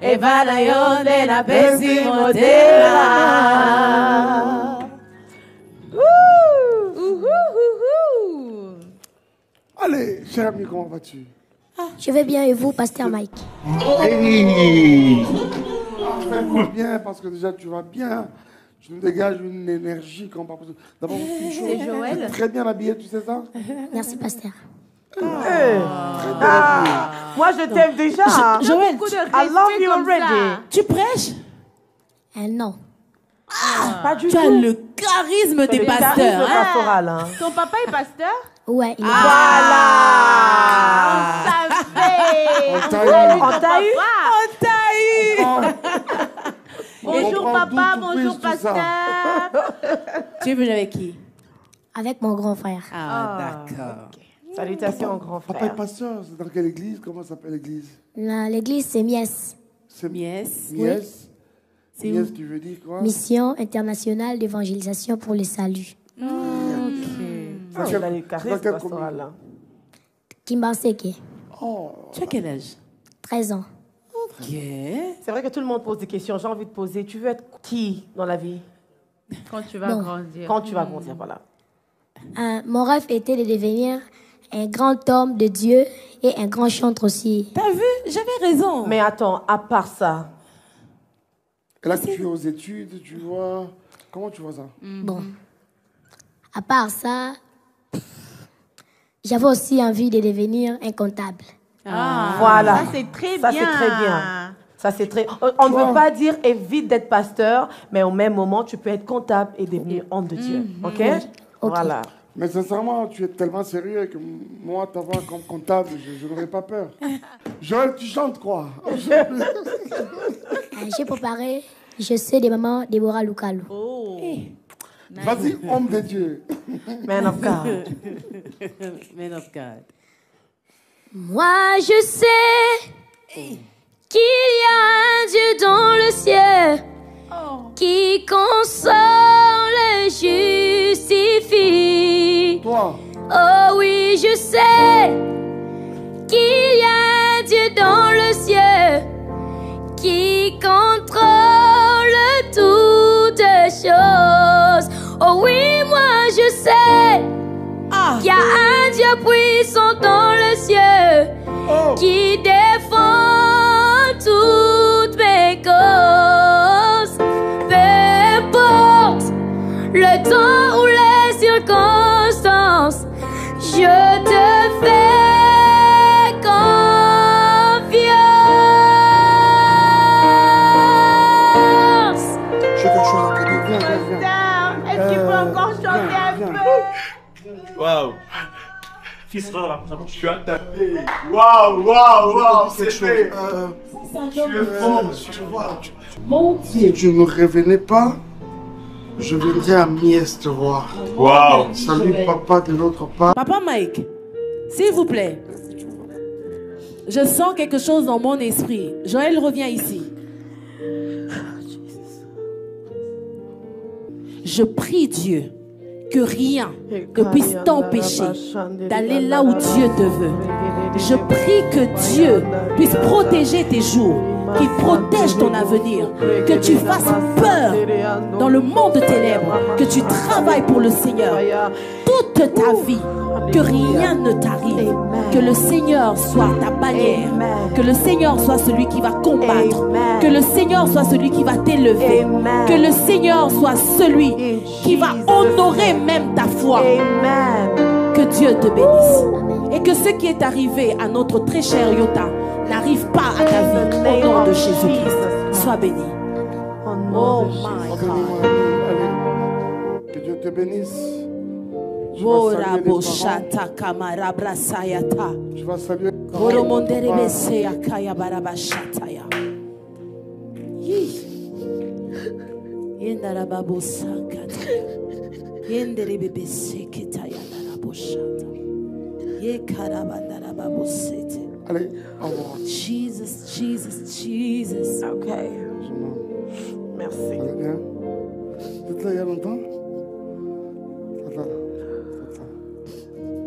Eva na yonde na pesi motema. Allez, cher ami, comment vas-tu? Je vais bien et vous, Pasteur Mike? Hey. Fais-moi bien parce que déjà tu vas bien. Tu nous dégages une énergie qu'on pas possible. D'abord, une chose. C'est Joël. Tu es très bien habillé, tu sais ça? Merci, Pasteur. Moi, je t'aime déjà. Joël, I love you already. tu prêches? Non. Pas du Tu as tout. le charisme des pasteurs. Hein? Pastoral, hein. Ton papa est pasteur? Ouais, il est Voilà. On t'a eu. On t'a eu? On t'a eu. Bonjour On prend papa, d'où tu bonjour puisses tout ça. pasteur. Tu es venu avec qui? avec mon grand frère. D'accord. Salutations, grand Papa est frère. pasteur, c'est dans quelle église? Comment s'appelle l'église? L'église, c'est Mies. C'est Mies. Mies. C'est Mies, où? tu veux dire quoi? Mission internationale d'évangélisation pour le salut. Dans les charismes pastorales, hein. Kimbanseke, Oh, Tu as quel âge? 13 ans. Ok. C'est vrai que tout le monde pose des questions. J'ai envie de poser. Tu veux être qui dans la vie? Quand tu vas Bon. grandir. Quand tu vas grandir, voilà. Mon rêve était de devenir un grand homme de Dieu et un grand chanteur aussi. T'as vu? J'avais raison. Mais attends, à part ça, et là, tu es aux études, tu vois. Comment tu vois ça? Bon. À part ça, j'avais aussi envie de devenir un comptable. voilà. Ça, c'est très Ça, bien. c'est très bien. Ça, c'est très... On ne veut pas dire évite d'être pasteur, mais au même moment, tu peux être comptable et devenir homme de Dieu. OK? Ok. Voilà. Mais sincèrement, tu es tellement sérieux que moi, t'avoir comme comptable, je n'aurais pas peur. Joël, tu chantes quoi? J'ai préparé Je sais des mamans Déborah Lukalu. Vas-y, homme de Dieu. Man of God. Man of God. Moi je sais qu'il y a un Dieu dans le ciel qui console et justifie. Toi, Oh oui, je sais qu'il y a un Dieu dans le ciel qui contrôle toutes choses. Oh oui, moi je sais qu'il y a un Dieu puissant dans le ciel qui défend toutes mes causes. Peu importe le temps ou les circonstances, je te fais confiance. j'ai quelque chose à te dire. Viens, viens, viens. Pasteur, est-ce qu'il peut encore chanter un viens. peu? Waouh! Fils là, je suis attaqué. Waouh, waouh, waouh, c'est fait. Tu es fort, tu vois. Si tu ne revenais pas, je viendrais à Mies te voir. Waouh! Salut papa de l'autre part. Papa Mike, s'il vous plaît. Je sens quelque chose dans mon esprit. Joël revient ici. Je prie Dieu que rien ne puisse t'empêcher d'aller là où Dieu te veut. Je prie que Dieu puisse protéger tes jours, qu'il protège ton avenir, que tu fasses peur dans le monde de ténèbres, que tu travailles pour le Seigneur toute ta vie, que rien ne t'arrive, que le Seigneur soit ta bannière, que le Seigneur soit celui qui va combattre, que le Seigneur soit celui qui va t'élever, que le Seigneur soit celui qui va honorer même ta foi. Que Dieu te bénisse. Et que ce qui est arrivé à notre très cher Yota n'arrive pas à ta vie au nom de Jésus-Christ. Sois béni. Oh my God. Allez. Que Dieu te bénisse. Tu vas saluer les parents. Tu vas saluer les Allez, au revoir. Jesus, Jesus, Jesus. OK. Merci. Ça va bien? Vous êtes là il y a longtemps? Ça va?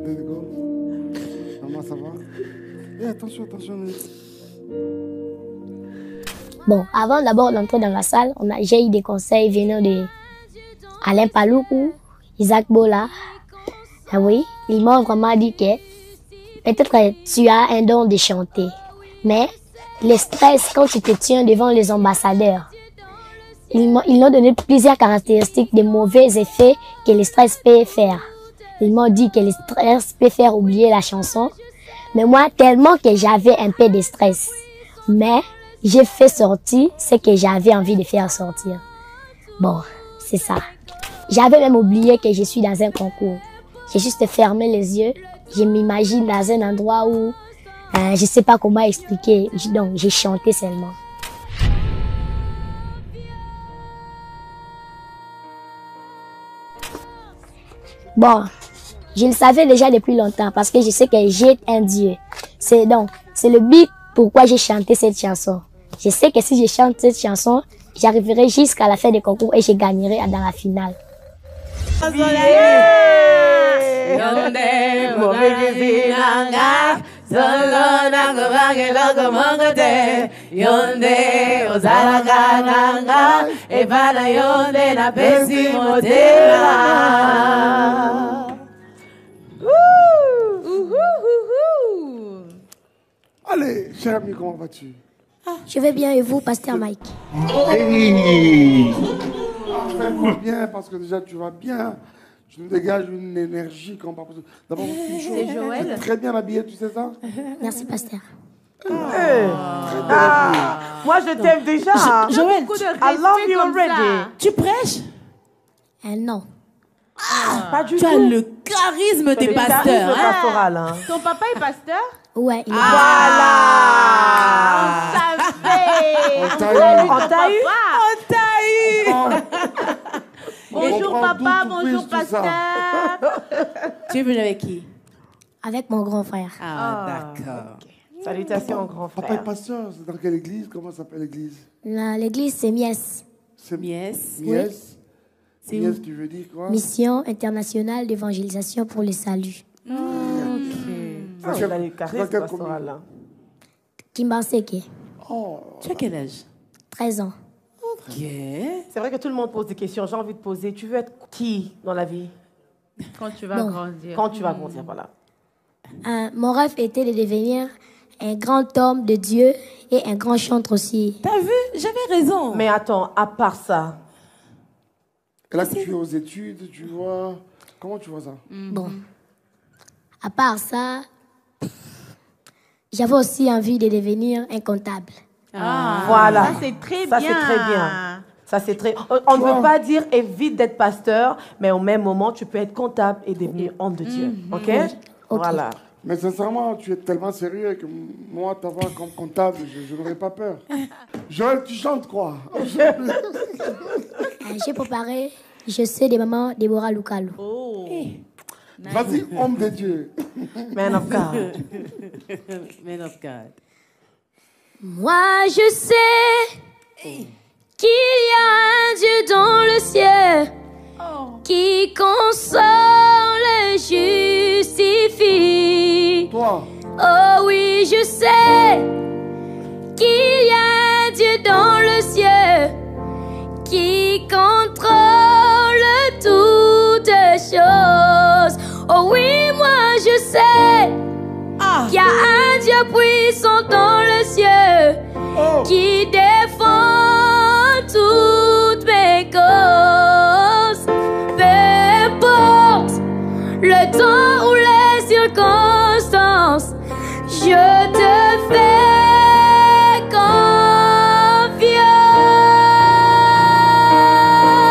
Let's go. Maman, ça va? Eh, attention, attention. Bon, avant d'abord d'entrer dans la salle, j'ai eu des conseils venant de Alain Paloukou, Isaac Bola. Ah oui, ils m'ont vraiment dit que peut-être tu as un don de chanter, mais le stress quand tu te tiens devant les ambassadeurs, ils m'ont donné plusieurs caractéristiques de mauvais effets que le stress peut faire. Ils m'ont dit que le stress peut faire oublier la chanson, mais moi tellement que j'avais un peu de stress, mais j'ai fait sortir ce que j'avais envie de faire sortir. Bon, c'est ça. J'avais même oublié que je suis dans un concours. J'ai juste fermé les yeux. Je m'imagine dans un endroit où je sais pas comment expliquer. Donc, j'ai chanté seulement. Bon, je le savais déjà depuis longtemps parce que je sais que j'ai un Dieu. C'est le but pourquoi j'ai chanté cette chanson. Je sais que si je chante cette chanson, j'arriverai jusqu'à la fin du concours et je gagnerai dans la finale. Allez, cher ami, comment vas-tu? Je vais bien et vous, Pasteur Mike? Hey! Fais-moi bien parce que déjà tu vas bien. Tu nous dégages une énergie qu'on pas besoin. D'abord, une chose. C'est Joël. Tu es très bien habillé, tu sais ça? Merci, Pasteur. Très bien habillé. Moi, je t'aime déjà. hein. Joël, Beaucoup de I love respect you comme already. ça. tu prêches? Non. Pas du Tu as tout. le charisme des Le pasteurs. charisme Hein? pastoral, hein. Ton papa est pasteur? Ouais, il est Voilà. On On t'a eu. On t'a eu? Bonjour On papa, prend bonjour tout ça. pasteur. Tu es venu avec qui? avec mon grand frère. Ah, d'accord. Salutations, grand Papa frère. est pasteur, c'est dans quelle église? Comment s'appelle l'église? L'église, c'est Mies, C'est Mies. Mies. C'est Mies, où? tu veux dire quoi? Mission internationale d'évangélisation pour le salut. Ah, C'est il a le dans charisme quelle pastoral, hein. Kimbanseke, Oh, Tu as quel âge? 13 ans. Ok. C'est vrai que tout le monde pose des questions. J'ai envie de poser. Tu veux être qui dans la vie? Quand tu vas Bon. grandir. Quand tu vas grandir, voilà. Mon rêve était de devenir un grand homme de Dieu et un grand chanteur aussi. T'as vu? J'avais raison. Mais attends, à part ça, et là, tu es aux études, tu vois. Comment tu vois ça? Bon, à part ça, j'avais aussi envie de devenir un comptable. voilà. Ça, c'est très Ça, bien. c'est très bien. Ça, c'est très... On ne veut pas dire évite d'être pasteur, mais au même moment, tu peux être comptable et devenir homme de Dieu. OK? Voilà. Mais sincèrement, tu es tellement sérieux que moi, t'avoir comme comptable, je n'aurais pas peur. Joël, tu chantes quoi? J'ai préparé Je sais des mamans Déborah Lukalu. Vas-y, homme de Dieu. Man of God. Man of God. Moi je sais qu'il y a un Dieu dans le ciel qui console et justifie. Toi, Oh oui, je sais qu'il y a un Dieu dans le ciel qui contrôle toutes choses. Oh oui, moi je sais qu'il y a un Dieu puissant dans le ciel qui défend toutes mes causes. Peu importe le temps ou les circonstances, je te fais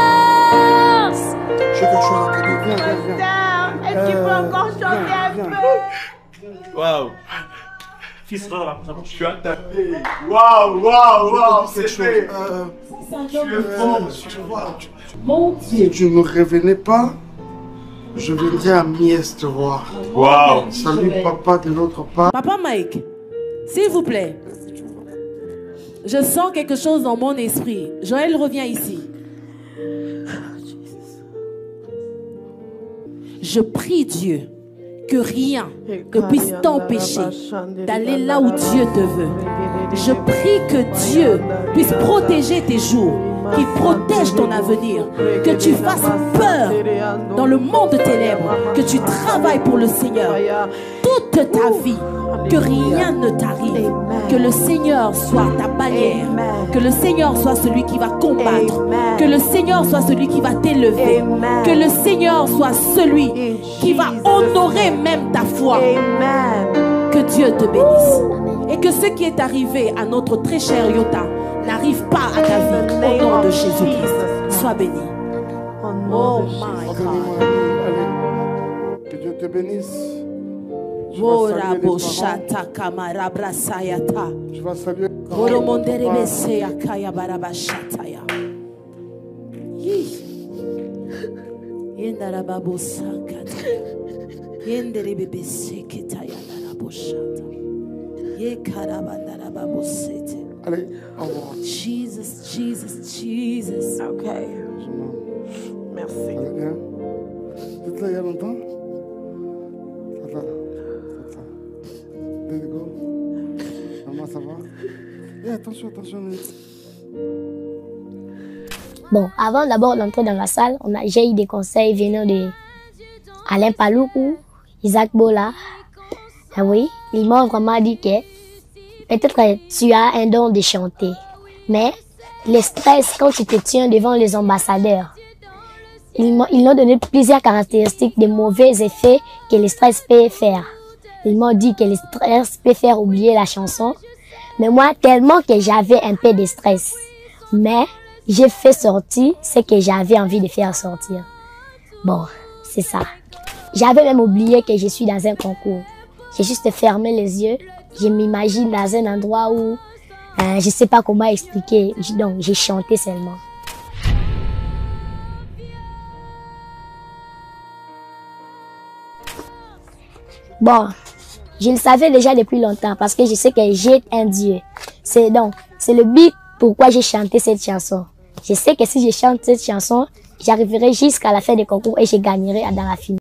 confiance. j'ai quelque chose à te dire. Viens, viens, viens. Pasteur, est-ce qu'il peut encore chanter un viens. peu? Waouh. Fils là, tu as tapé. Waouh, waouh, waouh, c'est fait. Tu es fort. Tu vois, si tu ne revenais pas, je viendrais à Mies te voir. Waouh. Salut papa de l'autre part. Papa Mike, s'il vous plaît. Je sens quelque chose dans mon esprit. Joël revient ici. Je prie Dieu que rien ne puisse t'empêcher d'aller là où Dieu te veut. Je prie que Dieu puisse protéger tes jours, qu'il protège ton avenir, que tu fasses peur dans le monde ténèbres, que tu travailles pour le Seigneur toute ta vie, que rien ne t'arrive, que le Seigneur soit ta bannière, que le Seigneur soit celui qui va combattre, que le Seigneur soit celui qui va t'élever, que le Seigneur soit celui qui va honorer même ta foi. Que Dieu te bénisse et que ce qui est arrivé à notre très cher Yota n'arrive pas à ta vie au nom de Jésus-Christ. Sois béni. Oh my God. Que Dieu te bénisse. Je vais saluer allez, au revoir. Jesus, Jesus, Jesus. Ok. Merci. Allez, bien. Vous êtes là il y a longtemps? Let's go. Maman, ça va? Eh, attention, attention. Bon, avant d'abord d'entrer dans la salle, j'ai eu des conseils venant de Alain Paloukou, Isaac Bola. Ah oui, ils m'ont vraiment dit que peut-être que tu as un don de chanter, mais le stress quand tu te tiens devant les ambassadeurs, ils m'ont donné plusieurs caractéristiques de mauvais effets que le stress peut faire. Ils m'ont dit que le stress peut faire oublier la chanson, mais moi tellement que j'avais un peu de stress, mais j'ai fait sortir ce que j'avais envie de faire sortir. Bon, c'est ça. J'avais même oublié que je suis dans un concours. J'ai juste fermé les yeux. Je m'imagine dans un endroit où je sais pas comment expliquer. Donc, j'ai chanté seulement. Bon, je le savais déjà depuis longtemps parce que je sais que j'ai un Dieu. C'est le but pourquoi j'ai chanté cette chanson. Je sais que si je chante cette chanson, j'arriverai jusqu'à la fin du concours et je gagnerai dans la finale.